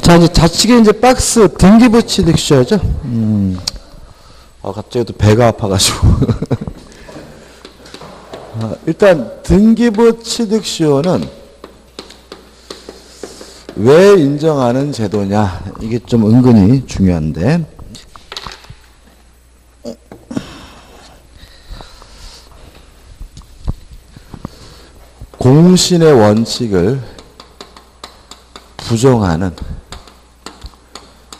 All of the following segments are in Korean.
자, 이제 좌측에 이제 박스 등기부 취득시효죠. 갑자기 또 배가 아파가지고. 일단 등기부 취득시효는 왜 인정하는 제도냐, 이게 좀 은근히 중요한데, 공신의 원칙을 부정하는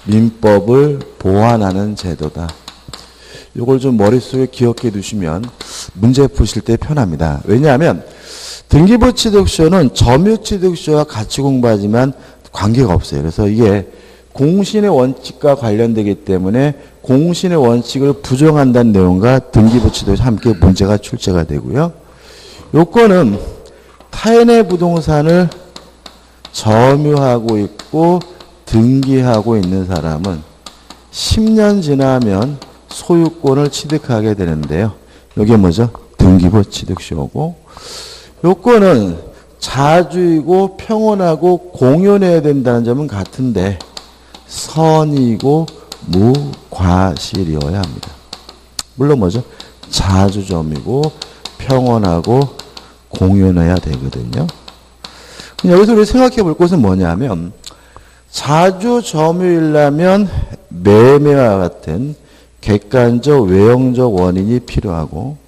민법을 보완하는 제도다. 이걸 좀 머릿속에 기억해 두시면 문제 푸실 때 편합니다. 왜냐하면 등기부 취득시효는 점유 취득시효와 같이 공부하지만 관계가 없어요. 그래서 이게 공신의 원칙과 관련되기 때문에 공신의 원칙을 부정한다는 내용과 등기부 취득이 함께 문제가 출제가 되고요. 요건은 타인의 부동산을 점유하고 있고 등기하고 있는 사람은 10년 지나면 소유권을 취득하게 되는데요. 이게 뭐죠? 등기부 취득시효고, 요건은 자주이고 평온하고 공연해야 된다는 점은 같은데 선이고 무과실이어야 합니다. 물론 뭐죠? 자주점이고 평온하고 공연해야 되거든요. 여기서 우리 생각해 볼 것은 뭐냐면, 자주 점유이려면 매매와 같은 객관적 외형적 원인이 필요하고,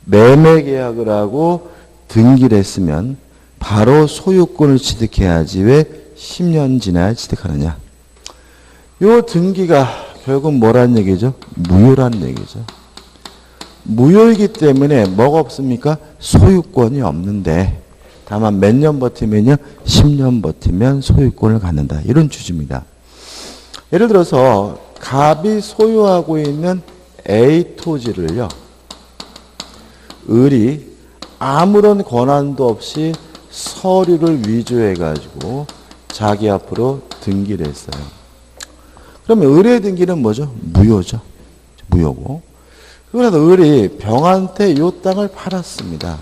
매매 계약을 하고 등기를 했으면 바로 소유권을 취득해야지 왜 10년 지나야 취득하느냐. 요 등기가 결국 뭐란 얘기죠? 무효란 얘기죠. 무효이기 때문에 뭐가 없습니까? 소유권이 없는데, 다만 몇 년 버티면요? 10년 버티면 소유권을 갖는다. 이런 취지입니다. 예를 들어서 갑이 소유하고 있는 A 토지를요, 을이 아무런 권한도 없이 서류를 위조해가지고 자기 앞으로 등기를 했어요. 그러면 을의 등기는 뭐죠? 무효죠. 무효고. 그래서 을이 병한테 이 땅을 팔았습니다.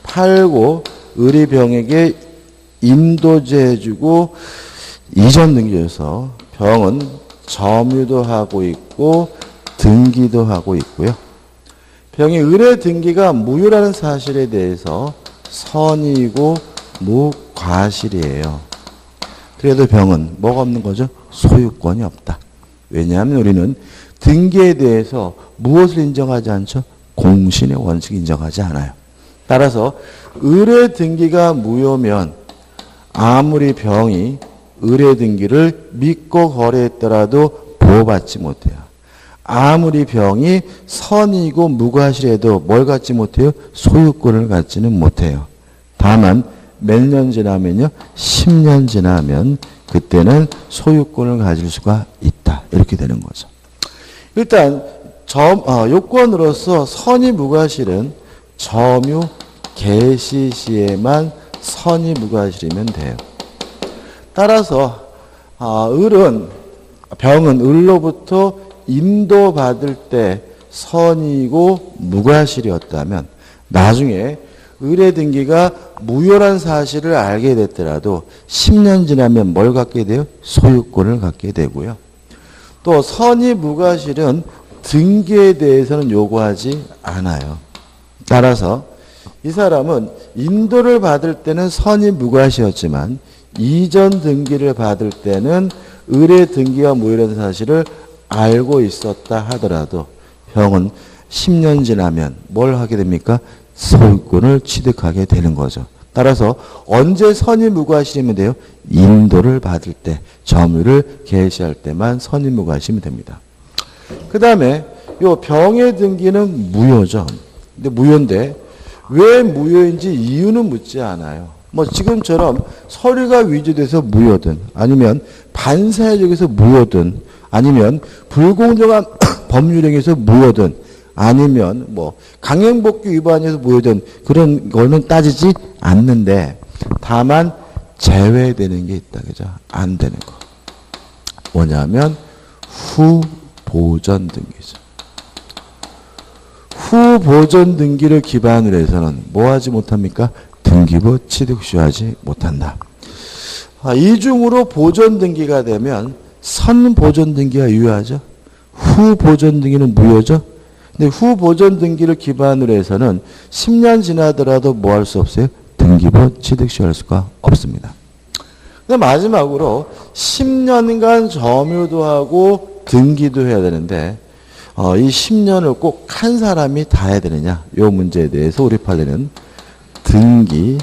팔고 을이 병에게 임도제 해주고 이전 등기해서 병은 점유도 하고 있고 등기도 하고 있고요. 병이 을의 등기가 무효라는 사실에 대해서 선이고 무과실이에요. 그래도 병은 뭐가 없는 거죠? 소유권이 없다. 왜냐하면 우리는 등기에 대해서 무엇을 인정하지 않죠? 공신의 원칙을 인정하지 않아요. 따라서 을의 등기가 무효면 아무리 병이 을의 등기를 믿고 거래했더라도 보호받지 못해요. 아무리 병이 선이고 무과실해도 뭘 갖지 못해요? 소유권을 갖지는 못해요. 다만 몇 년 지나면요? 10년 지나면 그때는 소유권을 가질 수가 있다. 이렇게 되는 거죠. 일단 요건으로서 선이 무과실은 점유 개시 시에만 선이 무과실이면 돼요. 따라서 병은 을로부터 인도받을 때 선이고 무과실이었다면 나중에 을의 등기가 무효란 사실을 알게 됐더라도 10년 지나면 뭘 갖게 돼요? 소유권을 갖게 되고요. 또 선이 무과실은 등기에 대해서는 요구하지 않아요. 따라서 이 사람은 인도를 받을 때는 선이 무과실이었지만 이전 등기를 받을 때는 을의 등기가 무효라는 사실을 알고 있었다 하더라도 병은 10년 지나면 뭘 하게 됩니까? 소유권을 취득하게 되는 거죠. 따라서 언제 선이 무과실이면 돼요? 인도를 받을 때, 점유를 개시할 때만 선이 무과실이면 됩니다. 그 다음에 요 병의 등기는 무효죠. 근데 무효인데 왜 무효인지 이유는 묻지 않아요. 뭐 지금처럼 서류가 위조돼서 무효든 아니면 반사회적에서 무효든 아니면 불공정한 법률행위에서 무효든 아니면 뭐 강행복귀 위반에서 무효든 그런 거는 따지지 않는데 다만 제외되는 게 있다. 그죠? 안 되는 거. 뭐냐면 후보전 등기죠. 후보전 등기를 기반으로 해서는 뭐 하지 못합니까? 등기부 취득시효하지 못한다. 이 중으로 보존 등기가 되면 선 보존 등기가 유효하죠. 후 보존 등기는 무효죠. 근데 후 보존 등기를 기반으로 해서는 10년 지나더라도 뭐 할 수 없어요? 등기부 취득 시효할 수가 없습니다. 근데 마지막으로 10년간 점유도 하고 등기도 해야 되는데 이 10년을 꼭 한 사람이 다 해야 되느냐? 이 문제에 대해서 우리 판례는 등기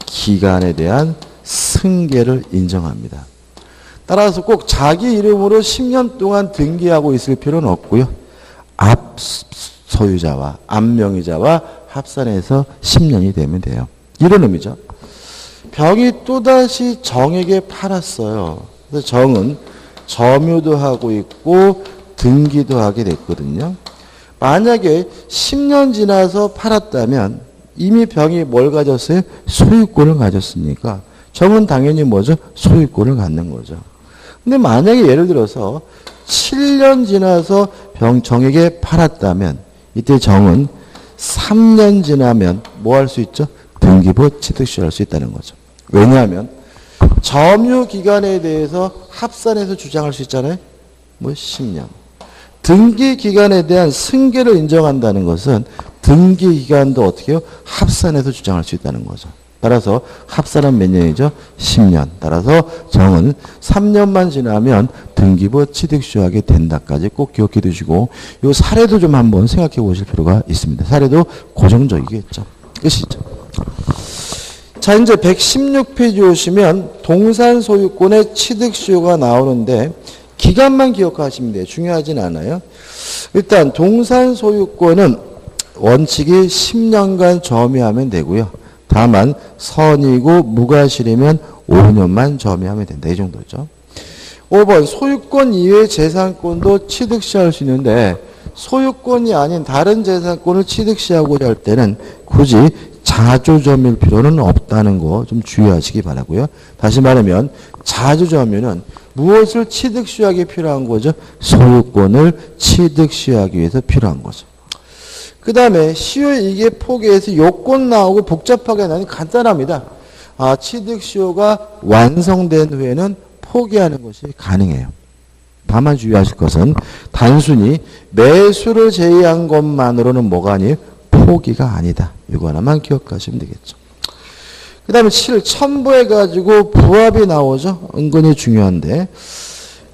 기간에 대한 승계를 인정합니다. 따라서 꼭 자기 이름으로 10년 동안 등기하고 있을 필요는 없고요. 앞 소유자와 앞명의자와 합산해서 10년이 되면 돼요. 이런 의미죠. 병이 또다시 정에게 팔았어요. 그래서 정은 점유도 하고 있고 등기도 하게 됐거든요. 만약에 10년 지나서 팔았다면 이미 병이 뭘 가졌어요? 소유권을 가졌으니까 정은 당연히 뭐죠? 소유권을 갖는 거죠. 근데 만약에 예를 들어서 7년 지나서 정에게 팔았다면 이때 정은 3년 지나면 뭐 할 수 있죠? 등기부 취득시효할 수 있다는 거죠. 왜냐하면 점유 기간에 대해서 합산해서 주장할 수 있잖아요. 뭐 10년. 등기 기간에 대한 승계를 인정한다는 것은 등기 기간도 어떻게 해요? 합산해서 주장할 수 있다는 거죠. 따라서 합산은 몇 년이죠? 10년. 따라서 정은 3년만 지나면 등기부 취득시효하게 된다까지 꼭 기억해 두시고 이 사례도 좀 한번 생각해 보실 필요가 있습니다. 사례도 고정적이겠죠. 끝이죠. 자, 이제 116페이지 오시면 동산 소유권의 취득시효가 나오는데 기간만 기억하시면 돼요. 중요하진 않아요. 일단 동산 소유권은 원칙이 10년간 점유하면 되고요. 다만 선이고 무과실이면 5년만 점유하면 된다. 이 정도죠. 5번 소유권 이외의 재산권도 취득시할 수 있는데 소유권이 아닌 다른 재산권을 취득시하고자 할 때는 굳이 자주점유일 필요는 없다는 거 좀 주의하시기 바라고요. 다시 말하면 자주점유는 무엇을 취득시하기 필요한 거죠? 소유권을 취득시하기 위해서 필요한 거죠. 그 다음에 시효이익의 포기에서 요건 나오고 복잡하게 나니 간단합니다. 취득시효가 완성된 후에는 포기하는 것이 가능해요. 다만 주의하실 것은 단순히 매수를 제외한 것만으로는 뭐가 아니에요? 포기가 아니다. 이거 하나만 기억하시면 되겠죠. 그 다음에 7. 첨부해가지고 부합이 나오죠. 은근히 중요한데.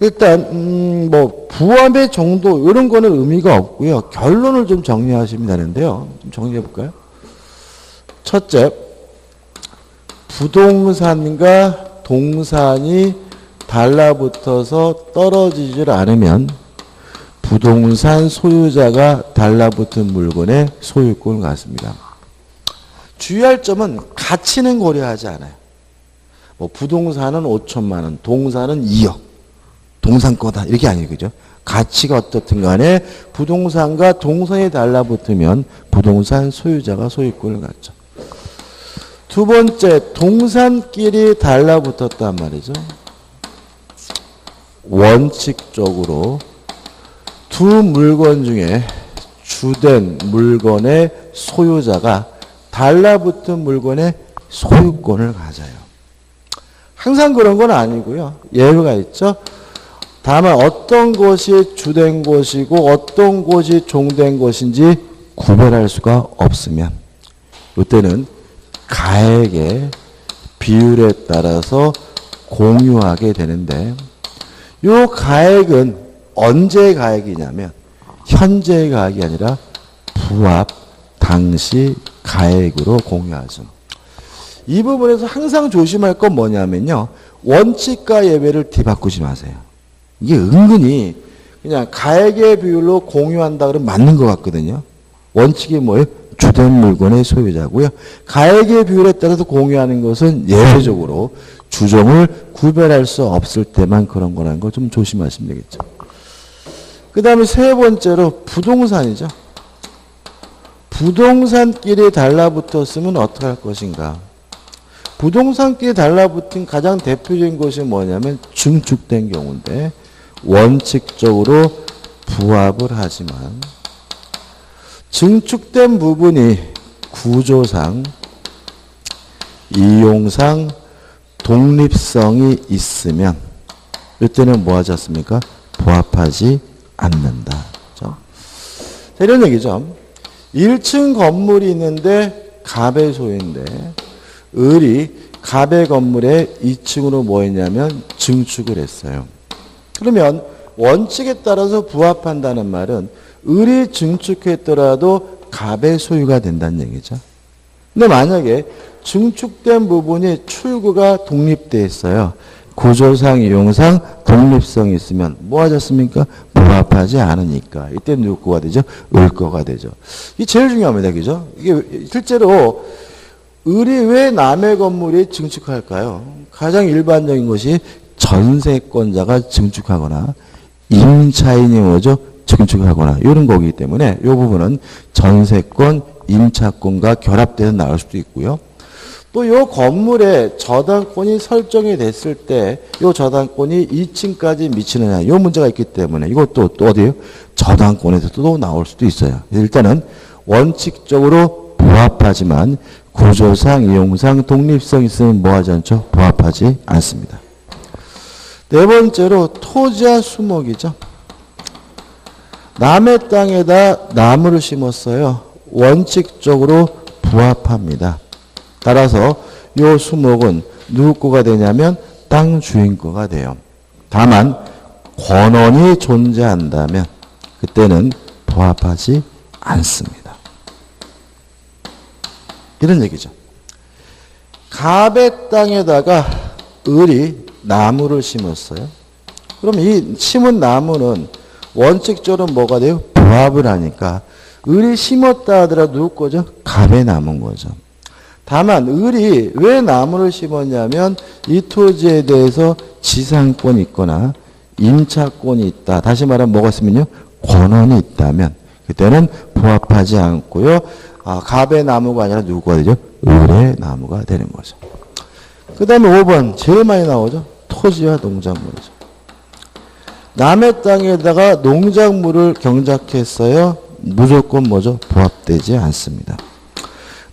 일단, 부합의 정도, 이런 거는 의미가 없고요. 결론을 좀 정리하시면 되는데요. 좀 정리해 볼까요? 첫째, 부동산과 동산이 달라붙어서 떨어지질 않으면 부동산 소유자가 달라붙은 물건의 소유권을 갖습니다. 주의할 점은 가치는 고려하지 않아요. 부동산은 5천만 원, 동산은 2억. 동산 거다. 이렇게 아니에요. 그죠? 가치가 어떻든 간에 부동산과 동산이 달라붙으면 부동산 소유자가 소유권을 갖죠. 두 번째, 동산끼리 달라붙었단 말이죠. 원칙적으로 두 물건 중에 주된 물건의 소유자가 달라붙은 물건의 소유권을 가져요. 항상 그런 건 아니고요. 예외가 있죠. 다만 어떤 것이 주된 것이고 어떤 것이 종된 것인지 구별할 수가 없으면 이때는 가액의 비율에 따라서 공유하게 되는데 이 가액은 언제 가액이냐면 현재 가액이 아니라 부합 당시 가액으로 공유하죠. 이 부분에서 항상 조심할 건 뭐냐면요. 원칙과 예외를 뒤바꾸지 마세요. 이게 은근히 그냥 가액의 비율로 공유한다 그러면 맞는 것 같거든요. 원칙이 뭐예요? 주된 물건의 소유자고요. 가액의 비율에 따라서 공유하는 것은 예외적으로 주종을 구별할 수 없을 때만 그런 거라는 걸 좀 조심하시면 되겠죠. 그 다음에 세 번째로 부동산이죠. 부동산끼리 달라붙었으면 어떻게 할 것인가. 부동산끼리 달라붙은 가장 대표적인 것이 뭐냐면 증축된 경우인데 원칙적으로 부합을 하지만 증축된 부분이 구조상, 이용상, 독립성이 있으면 이때는 뭐 하지 않습니까? 부합하지 않는다. 그렇죠? 자, 이런 얘기죠. 1층 건물이 있는데 갑의 소유인데 을이 갑의 건물에 2층으로 뭐 했냐면 증축을 했어요. 그러면 원칙에 따라서 부합한다는 말은 을이 증축했더라도 갑의 소유가 된다는 얘기죠. 근데 만약에 증축된 부분이 출구가 독립되어 있어요. 구조상, 이용상 독립성이 있으면 뭐 하셨습니까? 부합하지 않으니까. 이때 누구 거가 되죠? 을 거가 되죠. 이게 제일 중요합니다. 그죠? 이게 실제로 을이 왜 남의 건물에 증축할까요? 가장 일반적인 것이 전세권자가 증축하거나 임차인이 뭐죠? 증축하거나 이런 거기 때문에 이 부분은 전세권, 임차권과 결합돼서 나올 수도 있고요. 또 이 건물에 저당권이 설정이 됐을 때 이 저당권이 2층까지 미치느냐 이 문제가 있기 때문에 이것도 또 어디에요? 저당권에서도 나올 수도 있어요. 일단은 원칙적으로 부합하지만 구조상, 이용상 독립성 있으면 뭐하지 않죠? 부합하지 않습니다. 네 번째로 토지와 수목이죠. 남의 땅에다 나무를 심었어요. 원칙적으로 부합합니다. 따라서 이 수목은 누구 거가 되냐면 땅 주인 거가 돼요. 다만 권원이 존재한다면 그때는 부합하지 않습니다. 이런 얘기죠. 갑의 땅에다가 을이 나무를 심었어요. 그럼 이 심은 나무는 원칙적으로 뭐가 돼요? 부합을 하니까 을이 심었다 하더라도 누구 거죠? 갑의 나무인 거죠. 다만 을이 왜 나무를 심었냐면 이 토지에 대해서 지상권이 있거나 임차권이 있다. 다시 말하면 뭐가 있으면요? 권한이 있다면 그때는 부합하지 않고요. 갑의 나무가 아니라 누구가 되죠? 을의 나무가 되는 거죠. 그 다음에 5번 제일 많이 나오죠. 토지와 농작물이죠. 남의 땅에다가 농작물을 경작했어요. 무조건 뭐죠? 부합되지 않습니다.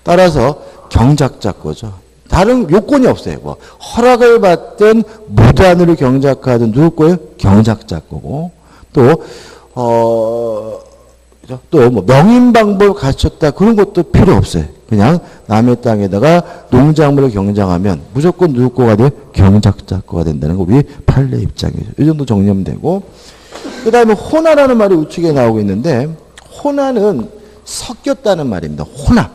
따라서 경작자 거죠. 다른 요건이 없어요. 뭐 허락을 받든 무단으로 경작하든 누구 거예요? 경작자 거고 또 뭐 명인 방법을 갖췄다 그런 것도 필요 없어요. 그냥 남의 땅에다가 농작물을 경작하면 무조건 누구 거가 돼요? 경작자 거가 된다는 거 우리 판례 입장이죠. 이 정도 정리하면 되고 그 다음에 혼화라는 말이 우측에 나오고 있는데 혼화는 섞였다는 말입니다. 혼합.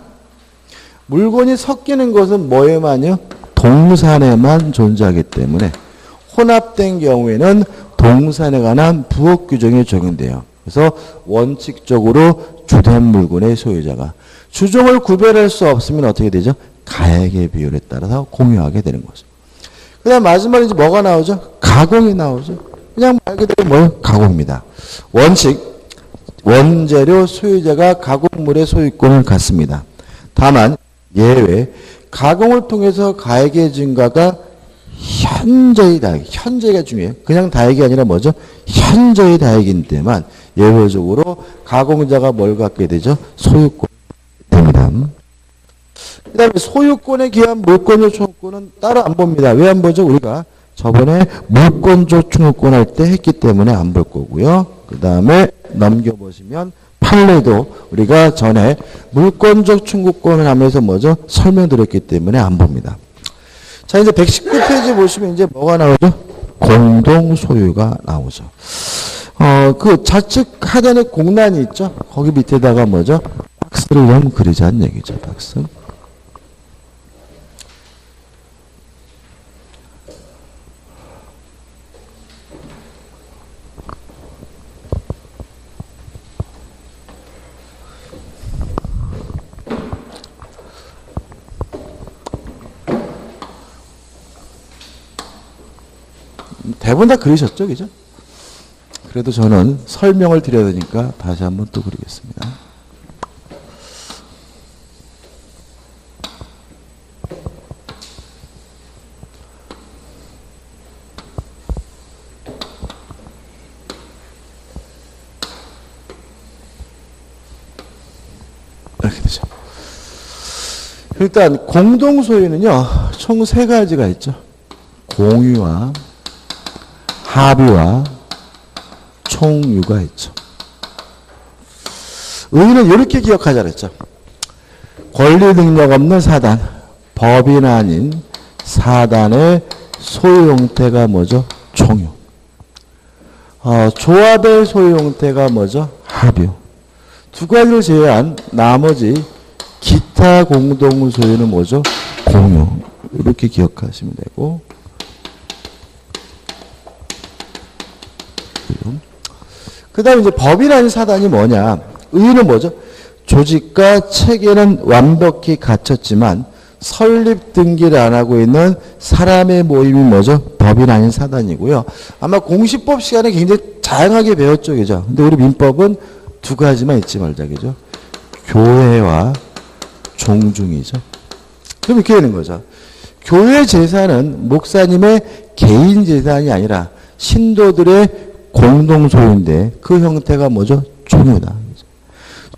물건이 섞이는 것은 뭐에만요? 동산에만 존재하기 때문에 혼합된 경우에는 동산에 관한 부업 규정이 적용돼요. 그래서 원칙적으로 주된 물건의 소유자가 주종을 구별할 수 없으면 어떻게 되죠? 가액의 비율에 따라서 공유하게 되는 거죠. 그 다음 마지막에 이제 뭐가 나오죠? 가공이 나오죠. 그냥 말 그대로 뭐예요? 가공입니다. 원칙, 원재료 소유자가 가공물의 소유권을 갖습니다. 다만 예외, 가공을 통해서 가액의 증가가 현저히 다액, 현저히가 중요해요. 그냥 다액이 아니라 뭐죠? 현저히 다액인 때만 예외적으로 가공자가 뭘 갖게 되죠? 소유권 됩니다. 그 다음에 소유권에 기한 물권조 청구권은 따로 안 봅니다. 왜 안 보죠? 우리가 저번에 물권조 청구권 할 때 했기 때문에 안 볼 거고요. 그 다음에 넘겨보시면 판례도 우리가 전에 물권적 청구권을 하면서 뭐죠? 설명드렸기 때문에 안 봅니다. 자, 이제 119페이지 보시면 이제 뭐가 나오죠? 공동 소유가 나오죠. 그 좌측 하단에 공란이 있죠? 거기 밑에다가 뭐죠? 박스를 좀 그리자는 얘기죠. 박스. 대부분 다 그리셨죠? 그죠? 그래도 저는 설명을 드려야 되니까 다시 한번 또 그리겠습니다. 이렇게 되죠. 일단 공동소유는요. 총 3가지가 있죠. 공유와 합의와 총유가 있죠. 의의는 이렇게 기억하자 그랬죠. 권리 능력 없는 사단, 법인 아닌 사단의 소유 형태가 뭐죠? 총유. 조합의 소유 형태가 뭐죠? 합유. 두 가지를 제외한 나머지 기타 공동 소유는 뭐죠? 공유. 이렇게 기억하시면 되고. 그 다음에 이제 법인 아닌 사단이 뭐냐? 의의는 뭐죠? 조직과 체계는 완벽히 갖췄지만 설립 등기를 안 하고 있는 사람의 모임이 뭐죠? 법인 아닌 사단이고요. 아마 공시법 시간에 굉장히 다양하게 배웠죠, 그죠? 근데 우리 민법은 두 가지만 잊지 말자, 그죠? 교회와 종중이죠. 그럼 이렇게 되는 거죠. 교회 재산은 목사님의 개인 재산이 아니라 신도들의 공동 소유인데 그 형태가 뭐죠? 총유다.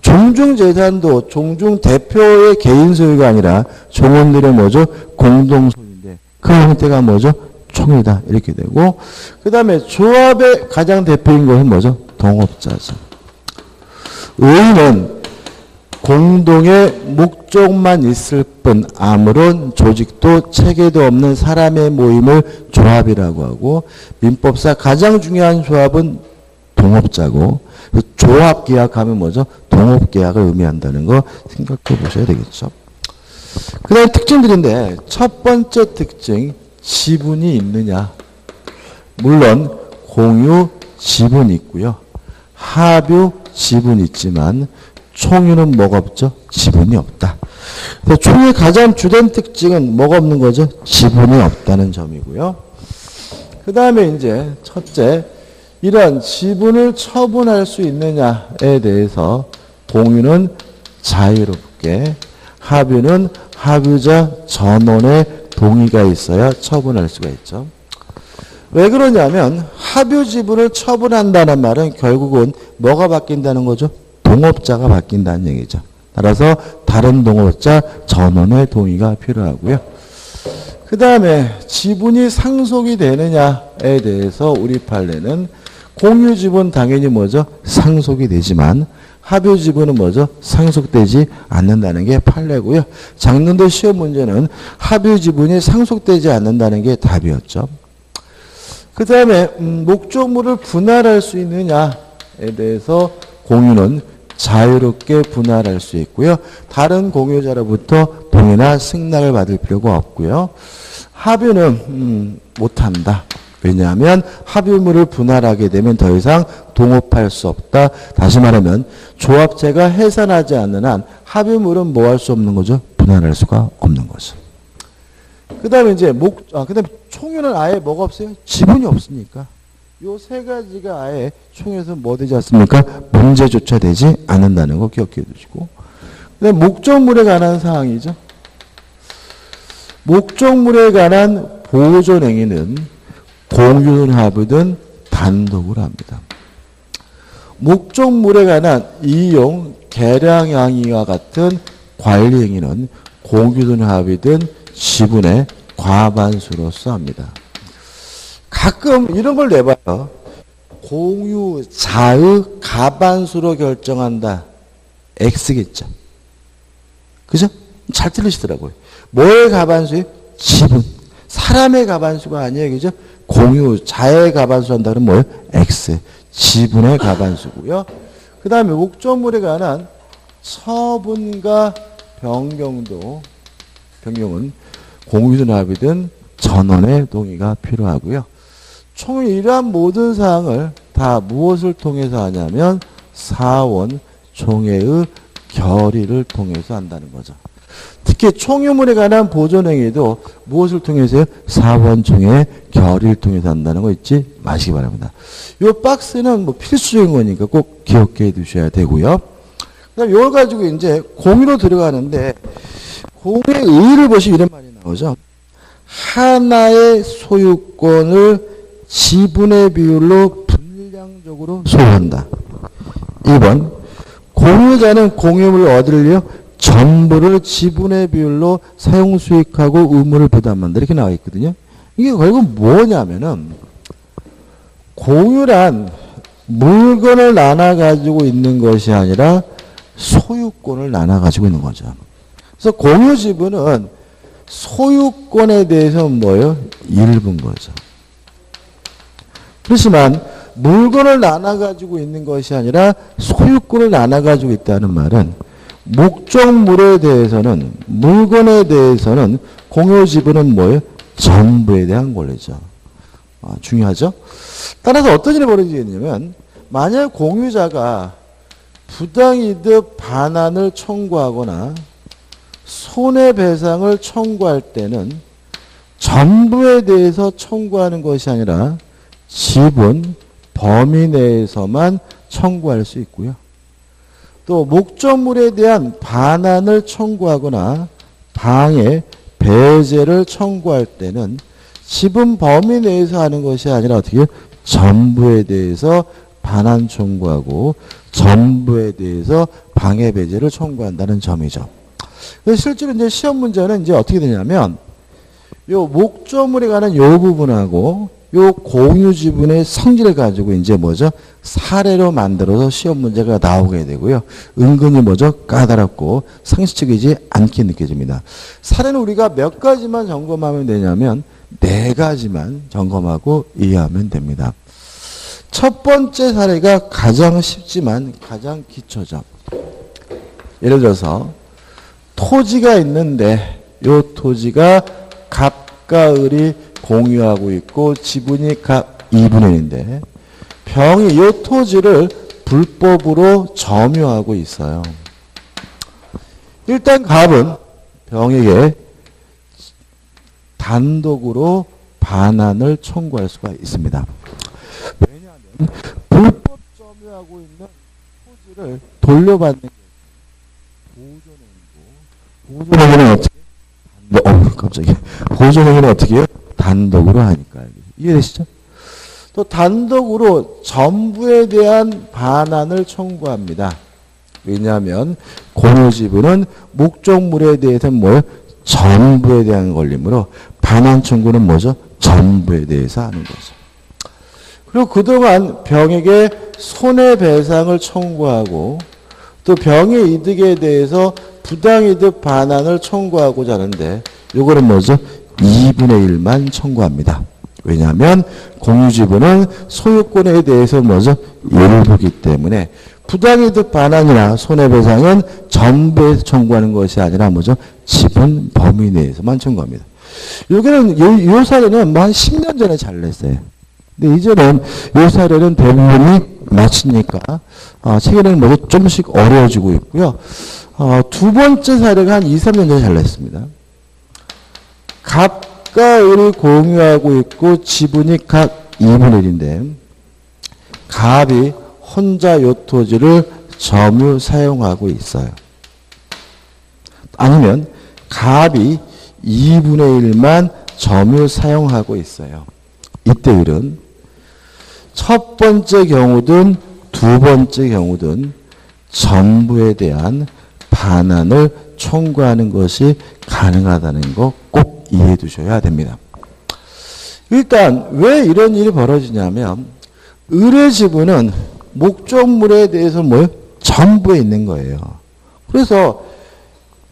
종중 재산도 종중 대표의 개인 소유가 아니라 종원들의 뭐죠? 공동 소유인데 그 형태가 뭐죠? 총유다. 이렇게 되고 그 다음에 조합의 가장 대표인 것은 뭐죠? 동업자죠. 의의는 공동의 목적만 있을 뿐 아무런 조직도 체계도 없는 사람의 모임을 조합이라고 하고 민법상 가장 중요한 조합은 동업자고 조합계약하면 뭐죠? 동업계약을 의미한다는 거 생각해 보셔야 되겠죠. 그 다음에 특징들인데 첫 번째 특징 지분이 있느냐. 물론 공유 지분이 있고요. 합유 지분이 있지만 총유는 뭐가 없죠? 지분이 없다. 총유의 가장 주된 특징은 뭐가 없는 거죠? 지분이 없다는 점이고요. 그 다음에 이제 첫째, 이러한 지분을 처분할 수 있느냐에 대해서 공유는 자유롭게, 합유는 합유자 전원의 동의가 있어야 처분할 수가 있죠. 왜 그러냐면 합유 지분을 처분한다는 말은 결국은 뭐가 바뀐다는 거죠? 동업자가 바뀐다는 얘기죠. 따라서 다른 동업자 전원의 동의가 필요하고요. 그 다음에 지분이 상속이 되느냐에 대해서 우리 판례는 공유 지분 당연히 뭐죠? 상속이 되지만 합유 지분은 뭐죠? 상속되지 않는다는 게 판례고요. 작년도 시험 문제는 합유 지분이 상속되지 않는다는 게 답이었죠. 그 다음에 목적물을 분할할 수 있느냐에 대해서 공유는 자유롭게 분할할 수 있고요. 다른 공유자로부터 동의나 승낙을 받을 필요가 없고요. 합유는 못한다. 왜냐하면 합유물을 분할하게 되면 더 이상 동업할 수 없다. 다시 말하면 조합체가 해산하지 않는 한 합유물은 뭐 할 수 없는 거죠? 분할할 수가 없는 거죠. 그 다음에 이제 그다음에 총유는 아예 뭐가 없어요? 지분이 없으니까. 요 세 가지가 아예 총에서 뭐 되지 않습니까? 문제조차 되지 않는다는 거 기억해 두시고. 그 다음에 목적물에 관한 사항이죠. 목적물에 관한 보존행위는 공유든 합유든 단독으로 합니다. 목적물에 관한 이용, 계량 행위와 같은 관리 행위는 공유든 합유든 지분의 과반수로서 합니다. 가끔 이런 걸 내봐요. 공유자의 과반수로 결정한다. X겠죠. 그죠? 잘 들으시더라고요. 뭐의 과반수예요? 지분. 사람의 과반수가 아니에요. 그죠? 공유자의 과반수 한다 그러면 뭐예요? X. 지분의 과반수고요. 그 다음에 목적물에 관한 처분과 변경은 공유든 합의든 전원의 동의가 필요하고요. 총 이러한 모든 사항을 다 무엇을 통해서 하냐면 사원 총회의 결의를 통해서 한다는 거죠. 특히 총유물에 관한 보존행위도 무엇을 통해서요? 사원총회의 결의를 통해서 한다는 거 잊지 마시기 바랍니다. 이 박스는 뭐 필수적인 거니까 꼭 기억해 두셔야 되고요. 그다음 이걸 가지고 이제 공유로 들어가는데 공유의 의의를 보시면 이런 말이 나오죠. 하나의 소유권을 지분의 비율로 분량적으로 소유한다. 2번 공유자는 공유물을 얻으려 전부를 지분의 비율로 사용 수익하고 의무를 부담한다. 이렇게 나와 있거든요. 이게 결국 뭐냐면은 공유란 물건을 나눠 가지고 있는 것이 아니라 소유권을 나눠 가지고 있는 거죠. 그래서 공유 지분은 소유권에 대해서 뭐예요? 일부인 거죠. 그렇지만 물건을 나눠 가지고 있는 것이 아니라 소유권을 나눠 가지고 있다는 말은 목적물에 대해서는 물건에 대해서는 공유 지분은 뭐예요? 전부에 대한 권리죠. 중요하죠? 따라서 어떤 일이 벌어지겠냐면 만약 공유자가 부당이득 반환을 청구하거나 손해배상을 청구할 때는 전부에 대해서 청구하는 것이 아니라 지분 범위 내에서만 청구할 수 있고요. 또 목적물에 대한 반환을 청구하거나 방해, 배제를 청구할 때는 지분 범위 내에서 하는 것이 아니라 어떻게 해요? 전부에 대해서 반환 청구하고 전부에 대해서 방해, 배제를 청구한다는 점이죠. 그래서 실제로 이제 시험 문제는 이제 어떻게 되냐면 요 목적물에 관한 요 부분하고 요 공유 지분의 성질을 가지고 이제 뭐죠? 사례로 만들어서 시험 문제가 나오게 되고요. 은근히 뭐죠? 까다롭고 상식적이지 않게 느껴집니다. 사례는 우리가 몇 가지만 점검하면 되냐면 4가지만 점검하고 이해하면 됩니다. 첫 번째 사례가 가장 쉽지만 가장 기초죠. 예를 들어서 토지가 있는데 이 토지가 갑과 을이 공유하고 있고 지분이 각 2분의 1인데 병이 이 토지를 불법으로 점유하고 있어요. 일단 갑은 병에게 단독으로 반환을 청구할 수가 있습니다. 왜냐하면 불법 점유하고 있는 토지를 돌려받는 게 보존행위는 어떻게? 갑자기 보존행위는 어떻게 해요? 단독으로 하니까. 이해되시죠? 또 단독으로 전부에 대한 반환을 청구합니다. 왜냐하면 공유지분은 목적물에 대해서는 뭐예요? 전부에 대한 권리므로 반환 청구는 뭐죠? 전부에 대해서 하는 거죠. 그리고 그동안 병에게 손해배상을 청구하고 또 병의 이득에 대해서 부당이득 반환을 청구하고자 하는데 이거는 뭐죠? 2분의 1만 청구합니다. 왜냐하면 공유지분은 소유권에 대해서 뭐죠? 일부기 때문에 부당이득 반환이나 손해배상은 전부에서 청구하는 것이 아니라 뭐죠? 지분 범위 내에서만 청구합니다. 여기는 이 사례는 뭐 한 10년 전에 잘 냈어요. 근데 이제는 이 사례는 대부분이 맞추니까 최근에는 뭐 좀씩 어려워지고 있고요. 두 번째 사례가 한 2, 3년 전에 잘 냈습니다. 갑과 을이 공유하고 있고 지분이 각 2분의 1인데 갑이 혼자 요 토지를 점유 사용하고 있어요. 아니면 갑이 2분의 1만 점유 사용하고 있어요. 이때 을은 첫 번째 경우든 두 번째 경우든 전부에 대한 반환을 청구하는 것이 가능하다는 거 꼭 이해해 두셔야 됩니다. 일단 왜 이런 일이 벌어지냐면 을의 지분은 목적물에 대해서 뭐예요? 전부에 있는 거예요. 그래서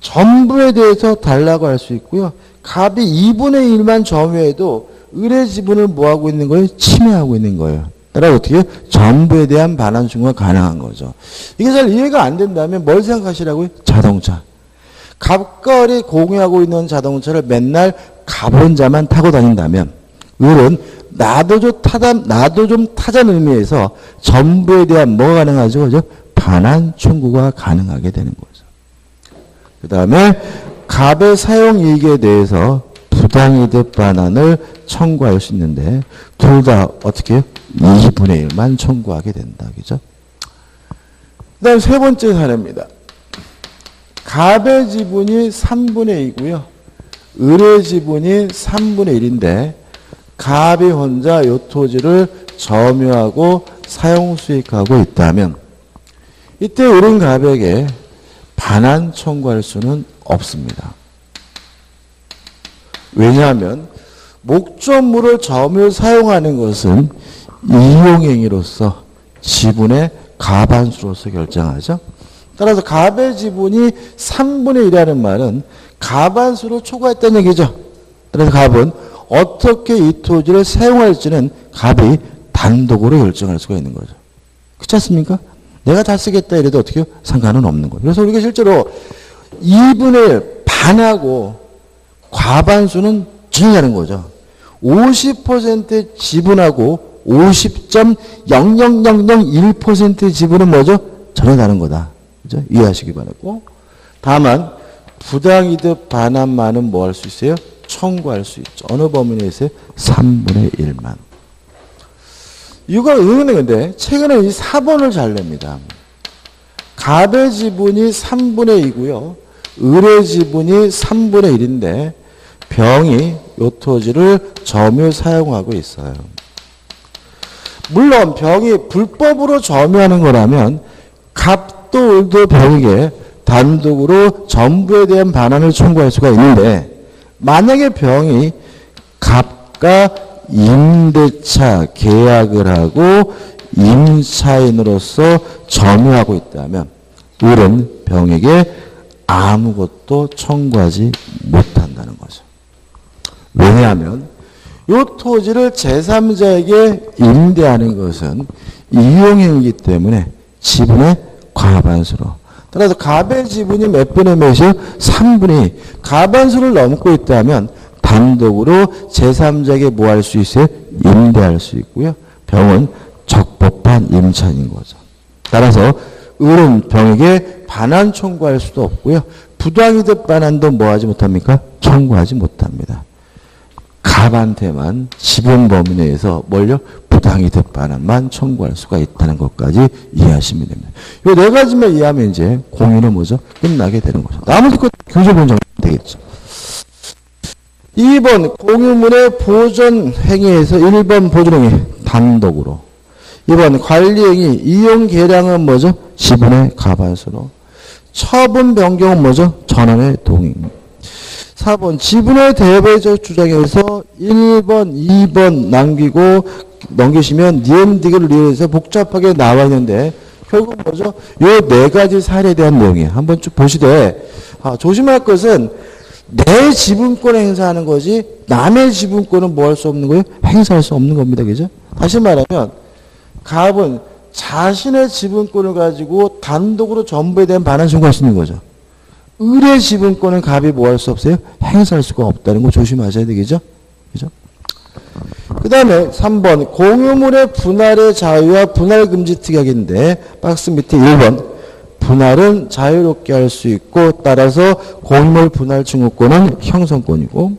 전부에 대해서 달라고 할 수 있고요. 갑이 2분의 1만 점유해도 을의 지분을 뭐하고 있는 거예요? 침해하고 있는 거예요. 따라서 어떻게 해요? 전부에 대한 반환 청구가 가능한 거죠. 이게 잘 이해가 안 된다면 뭘 생각하시라고요? 자동차. 갑과 을이 공유하고 있는 자동차를 맨날 갑 혼자만 타고 다닌다면 을은 나도 좀 타자는 의미에서 전부에 대한 뭐가 가능하죠? 그죠? 반환 청구가 가능하게 되는 거죠. 그 다음에 갑의 사용이익에 대해서 부당이득 반환을 청구할 수 있는데 둘 다 어떻게 해요? 2분의 1만 청구하게 된다. 그죠? 그 다음 세 번째 사례입니다. 갑의 지분이 3분의 2고요. 을의 지분이 3분의 1인데 갑이 혼자 이 토지를 점유하고 사용 수익하고 있다면 이때 을은 갑에게 반환 청구할 수는 없습니다. 왜냐하면 목적물을 점유 사용하는 것은 이용행위로서 지분의 가반수로서 결정하죠. 따라서 갑의 지분이 3분의 1이라는 말은 가반수로 초과했다는 얘기죠. 따라서 갑은 어떻게 이 토지를 사용할지는 갑이 단독으로 결정할 수가 있는 거죠. 그렇지 않습니까? 내가 다 쓰겠다 이래도 어떻게 상관은 없는 거예요. 그래서 우리가 실제로 2분의 1 반하고 과반수는 중요하는 거죠. 50% 지분하고 50.00001% 지분은 뭐죠? 전혀 다른 거다. 그죠? 이해하시기 바라고. 다만 부당이득 반환만은 뭐 할 수 있어요? 청구할 수 있죠. 어느 범위 내에서요? 3분의 1만. 이거 의문인데 최근에 이 4번을 잘 냅니다. 갑의 지분이 3분의 2고요. 을의 지분이 3분의 1인데 병이 요 토지를 점유 사용하고 있어요. 물론 병이 불법으로 점유하는 거라면 갑도 을도 병에게 단독으로 전부에 대한 반환을 청구할 수가 있는데 만약에 병이 갑과 임대차 계약을 하고 임차인으로서 점유하고 있다면 을은 병에게 아무것도 청구하지 못한다는 거죠. 왜냐하면 이 토지를 제3자에게 임대하는 것은 이용행위이기 때문에 지분의 과반수로. 따라서 갑의 지분이 몇 분의 몇이요? 3분의 2. 과반수를 넘고 있다면 단독으로 제3자에게 뭐 할 수 있어요? 임대할 수 있고요. 병은 적법한 임차인인 거죠. 따라서 을은 병에게 반환 청구할 수도 없고요. 부당이득 반환도 뭐 하지 못합니까? 청구하지 못합니다. 갑한테만 지분 범위 내에서 뭘요? 부당이득 반환만 청구할 수가 있다는 것까지 이해하시면 됩니다. 이 네 가지만 이해하면 이제 공유는 뭐죠? 끝나게 되는 거죠. 나머지 것 교재본 정리하면 되겠죠. 2번 공유물의 보존 행위에서 1번 보존 행위 단독으로. 2번 관리 행위 이용 계량은 뭐죠? 지분의 과반수로. 처분 변경은 뭐죠? 전원의 동의. 4번 지분의 대배적 주장에서 1번, 2번 넘기시면 니엠딕을 이해해서 복잡하게 나와 있는데 결국 뭐죠? 요 네 가지 사례에 대한 내용이에요. 한번 쭉 보시되 조심할 것은 내 지분권을 행사하는 거지 남의 지분권은 뭐 할 수 없는 거예요? 행사할 수 없는 겁니다. 그죠? 다시 말하면 갑은 자신의 지분권을 가지고 단독으로 전부에 대한 반환 청구할 수 있는 거죠. 을의 지분권은 갑이 뭐 할 수 없어요? 행사할 수가 없다는 거 조심하셔야 되겠죠? 그죠? 그 다음에 3번 공유물의 분할의 자유와 분할 금지 특약인데 박스 밑에 1번 분할은 자유롭게 할 수 있고 따라서 공유물 분할 청구권은 형성권이고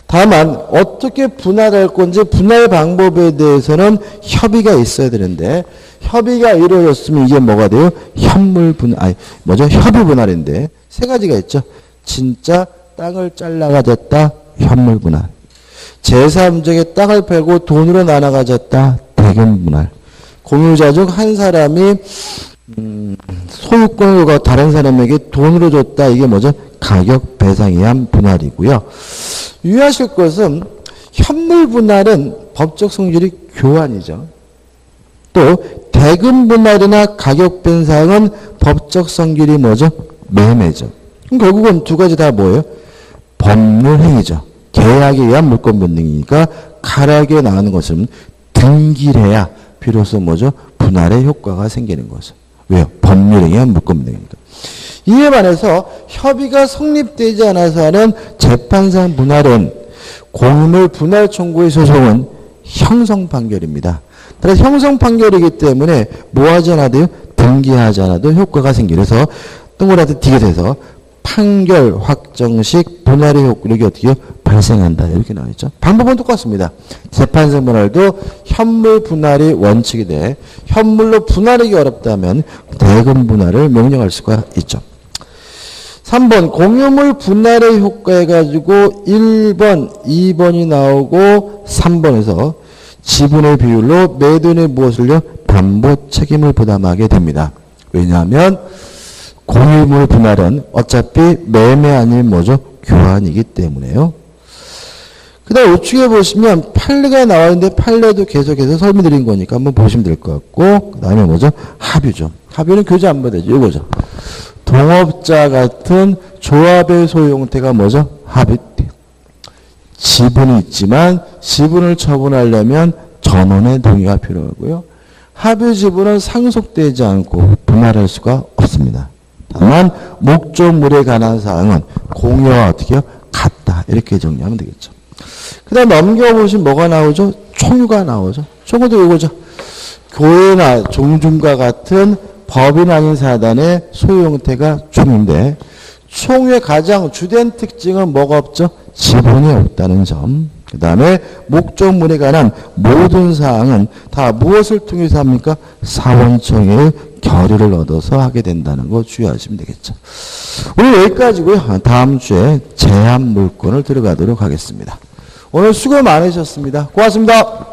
다만 어떻게 분할할 건지 분할 방법에 대해서는 협의가 있어야 되는데 협의가 이루어졌으면 이게 뭐가 돼요? 협의 분할인데 세 가지가 있죠. 진짜 땅을 잘라 가졌다. 협물 분할. 제3적의 땅을 팔고 돈으로 나눠 가졌다. 대금 분할. 공유자 중 한 사람이 소유권을 다른 사람에게 돈으로 줬다. 이게 뭐죠? 가격 배상에 의한 분할이고요. 유의하실 것은 협물 분할은 법적 성질이 교환이죠. 또 대금 분할이나 가격 배상은 법적 성질이 뭐죠? 매매죠. 그럼 결국은 두 가지 다 뭐예요? 법률 행위죠. 계약에 의한 물권 변동이니까 가락에 나오는 것은 등기해야 비로소 뭐죠? 분할의 효과가 생기는 거죠. 왜요? 법률에 의한 물권 변동이니까. 이에 반해서 협의가 성립되지 않아서 하는 재판상 분할은 공유물 분할 청구의 소송은 형성 판결입니다. 따라서 형성 판결이기 때문에 뭐 하지 않아도요? 등기하지 않아도 효과가 생기고 그래서 동그랗게 띠게 돼서 판결 확정식 분할의 효력이 어떻게 발생한다 이렇게 나와있죠. 방법은 똑같습니다. 재판상 분할도 현물 분할이 원칙이 돼 현물로 분할하기 어렵다면 대금 분할을 명령할 수가 있죠. 3번 공유물 분할의 효과해 가지고 1번, 2번이 나오고 3번에서 지분의 비율로 매도인의 무엇을요? 담보 책임을 부담하게 됩니다. 왜냐하면 공유물 분할은 어차피 매매 아닌 뭐죠? 교환이기 때문에요. 그 다음 우측에 보시면 판례가 나와 있는데 판례도 계속해서 설명드린 거니까 한번 보시면 될 것 같고, 그 다음에 뭐죠? 합유죠. 합유는 교재 안 봐도 되죠. 이거죠. 동업자 같은 조합의 소유 형태가 뭐죠? 합유. 지분이 있지만 지분을 처분하려면 전원의 동의가 필요하고요. 합유 지분은 상속되지 않고 분할할 수가 없습니다. 다만 목적물에 관한 사항은 공여와 어떻게 해요? 같다. 이렇게 정리하면 되겠죠. 그 다음 넘겨보시면 뭐가 나오죠? 총유가 나오죠. 총유도 이거죠. 교회나 종중과 같은 법인 아닌 사단의 소유 형태가 총유인데 총유의 가장 주된 특징은 뭐가 없죠? 지분이 없다는 점. 그 다음에 목적물에 관한 모든 사항은 다 무엇을 통해서 합니까? 사원청의 결의를 얻어서 하게 된다는 거 주의하시면 되겠죠. 오늘 여기까지고요. 다음 주에 제한 물건을 들어가도록 하겠습니다. 오늘 수고 많으셨습니다. 고맙습니다.